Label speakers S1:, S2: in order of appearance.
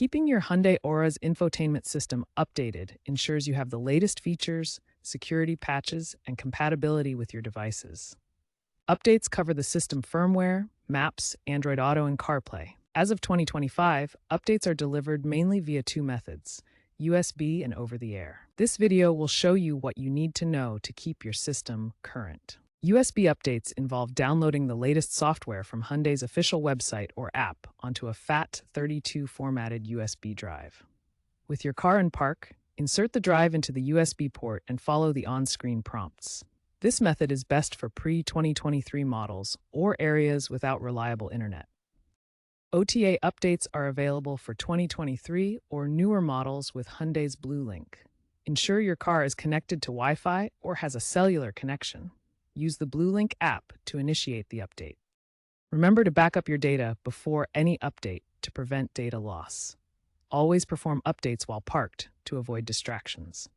S1: Keeping your Hyundai Aura's infotainment system updated ensures you have the latest features, security patches, and compatibility with your devices. Updates cover the system firmware, maps, Android Auto and CarPlay. As of 2025, updates are delivered mainly via two methods: USB and over-the-air. This video will show you what you need to know to keep your system current. USB updates involve downloading the latest software from Hyundai's official website or app onto a FAT32 formatted USB drive. With your car in park, insert the drive into the USB port and follow the on-screen prompts. This method is best for pre-2023 models or areas without reliable internet. OTA updates are available for 2023 or newer models with Hyundai's Blue Link. Ensure your car is connected to Wi-Fi or has a cellular connection. Use the Blue Link app to initiate the update. Remember to back up your data before any update to prevent data loss. Always perform updates while parked to avoid distractions.